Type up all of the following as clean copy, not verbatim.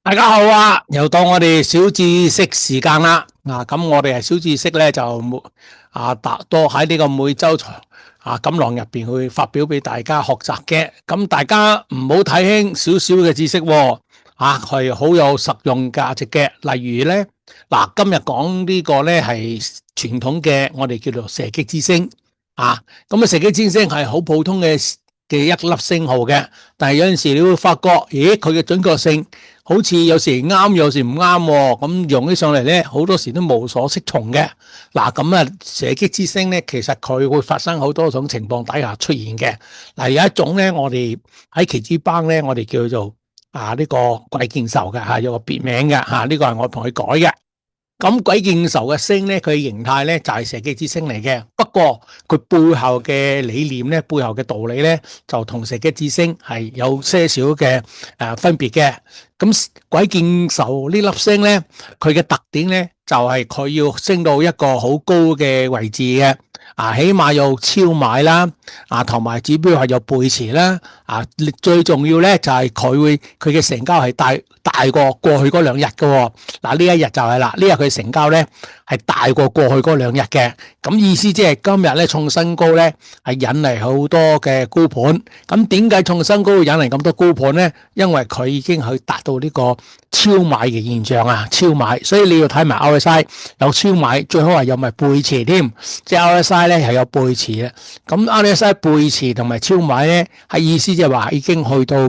大家好啊！又到我哋小知識時間啦。咁我哋係小知識咧，就多喺呢個每周錦囊入邊去發表俾大家學習嘅。咁大家唔好睇輕少少嘅知識喎，係好有實用價值嘅。例如咧，今日講呢個咧係傳統嘅，我哋叫做射擊之星咁射擊之星係好普通嘅一粒星號嘅，但係有陣時你會發覺，咦，佢嘅準確性好似有時啱，有時唔啱喎。咁用起上嚟咧，好多時都無所適從嘅。射擊之星咧，其實佢會發生好多種情況底下出現嘅。有一種咧，我哋喺奇蹟班咧，我哋叫做呢個鬼見愁嘅有個別名嘅呢個係我同佢改嘅。咁鬼見愁嘅星咧，佢形態咧就係射擊之星嚟嘅。不過佢背後嘅理念咧，背後嘅道理咧，就同射擊之星係有些少嘅分別嘅。咁鬼見愁呢粒星咧，佢嘅特點咧就係佢要升到一個好高嘅位置嘅。起碼有超買啦，同埋指標係有背馳啦，最重要咧就係佢嘅成交係大過過去嗰兩日嘅。呢一日就係啦，呢日佢成交咧係大過過去嗰兩日嘅。咁意思即係今日咧創新高咧，係引嚟好多嘅高盤。咁點解創新高會引嚟咁多高盤咧？因為佢已經去達到呢個超買嘅現象超買，所以你要睇埋 RSI 有超買，最好係有埋背馳添，即係 RSI 咧係有背馳嘅。咁 RSI 背馳同埋超買咧，係意思即係話已經去到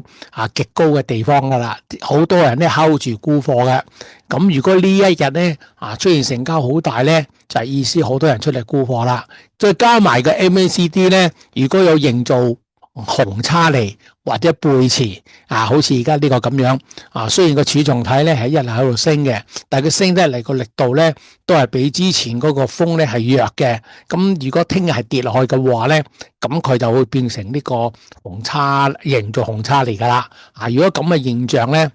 極高嘅地方噶啦，好多人咧 hold 住沽貨嘅。咁如果呢一日咧出現成交好大咧，就係意思好多人出嚟沽貨啦。再加埋個 MACD 咧，如果有營造紅叉嚟或者背馳好似而家呢個咁樣雖然個柱狀體咧係一日喺度升嘅，但係佢升得嚟個力度咧都係比之前嗰個風咧係弱嘅。咁如果聽日係跌落去嘅話咧，咁佢就會變成呢個紅叉，營造紅叉嚟噶啦。如果咁嘅現象咧，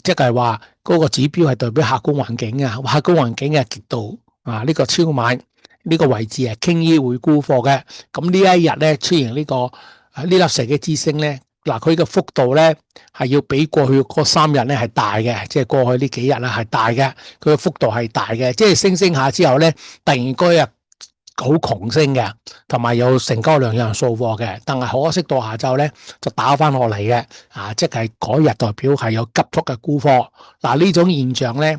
即係話嗰個指標係代表客觀環境客觀環境係極度呢個超買呢個位置係傾於會沽貨嘅。咁呢一日咧出現呢個呢粒射擊之星咧，佢嘅幅度咧係要比過去嗰3日咧係大嘅，即係過去呢幾日啦係大嘅，佢嘅幅度係大嘅，即係升下之後咧，突然嗰日好狂升嘅，同埋有成交量有人掃貨嘅，但係可惜到下晝咧就打翻落嚟嘅，即係嗰日代表係有急速嘅沽貨。呢種現象咧，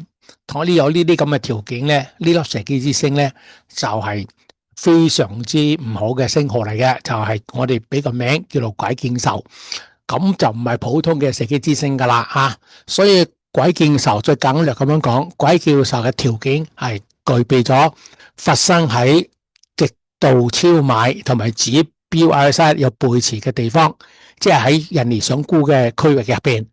同有呢啲咁嘅條件咧，呢粒射擊之星咧就係非常之唔好嘅星號嚟嘅，就係我哋俾個名叫做鬼見愁，咁就唔係普通嘅射擊之星噶啦所以鬼見愁最簡略咁樣講，鬼見愁嘅條件係具備咗發生喺極度超買同埋指標 RSI 有背馳嘅地方，即係喺人哋想沽嘅區域入邊。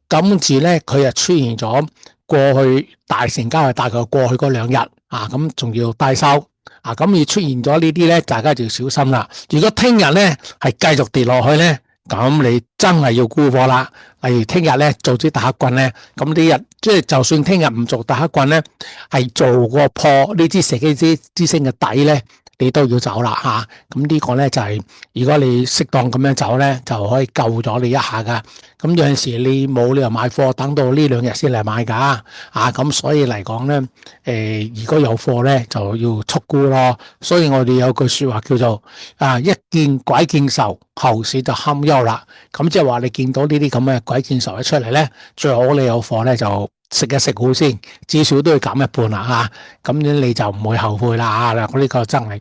跟住咧佢就出現咗過去大成交係大概過去嗰兩日咁仲要低收咁而出現咗呢啲咧，大家就要小心啦。如果聽日咧係繼續跌落去咧，咁你真係要沽貨啦。例如聽日咧做啲大黑棍咧，咁呢日即係就算聽日唔做大黑棍咧，係做個破呢支射擊之星嘅底咧，你都要走啦咁呢個咧就係如果你適當咁樣走咧，就可以救咗你一下噶。咁有陣時你冇理由買貨等到呢2日先嚟買噶咁所以嚟講咧，如果有貨咧就要出沽咯。所以我哋有句說話叫做一見鬼見愁，後市就堪憂啦。咁即係話你見到呢啲咁嘅鬼見愁一出嚟咧，最好你有貨咧就食一食好先，至少都要減一半啦咁樣你就唔會後悔啦嗱，呢個真係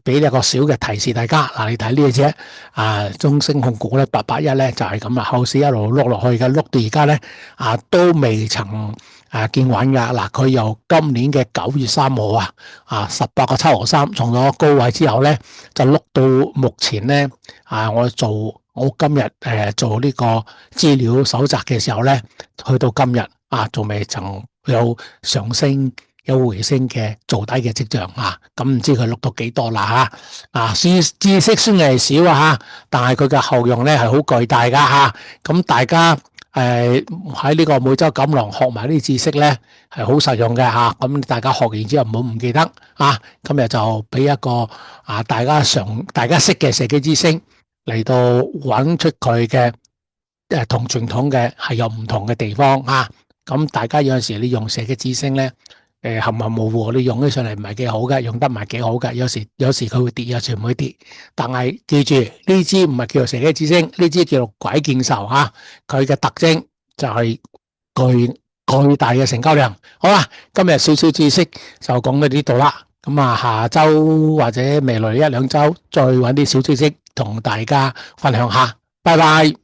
俾一個小嘅提示大家你睇呢隻中升控股咧881咧就係咁啦，後市一路碌落去嘅，碌到而家咧都未曾見穩噶佢由今年嘅9月3號18個7毫3從咗高位之後咧，就碌到目前咧我今日做呢個資料搜集嘅時候咧，去到今日仲未曾有上升有回升嘅做低嘅跡象咁唔知佢碌到幾多啦知識雖然係少但係佢嘅後用咧係好巨大噶咁大家喺呢個每周錦囊學埋呢啲知識咧係好實用嘅咁大家學完之後唔好唔記得今日就俾一個大家識嘅射擊之星嚟到揾出佢嘅同傳統嘅係有唔同嘅地方啊。咁大家有陣時你用蛇嘅指星咧，含含糊糊，你用起上嚟唔係幾好嘅，用得唔係幾好嘅。有時佢會跌，有時唔會跌。但係記住呢支唔係叫做蛇嘅指星，呢支叫做鬼見愁啊。佢嘅特徵就係巨大嘅成交量。好啦，今日少少知識就講到呢度啦。咁啊，下週或者未來一兩週再揾啲小知識同大家分享下。拜拜。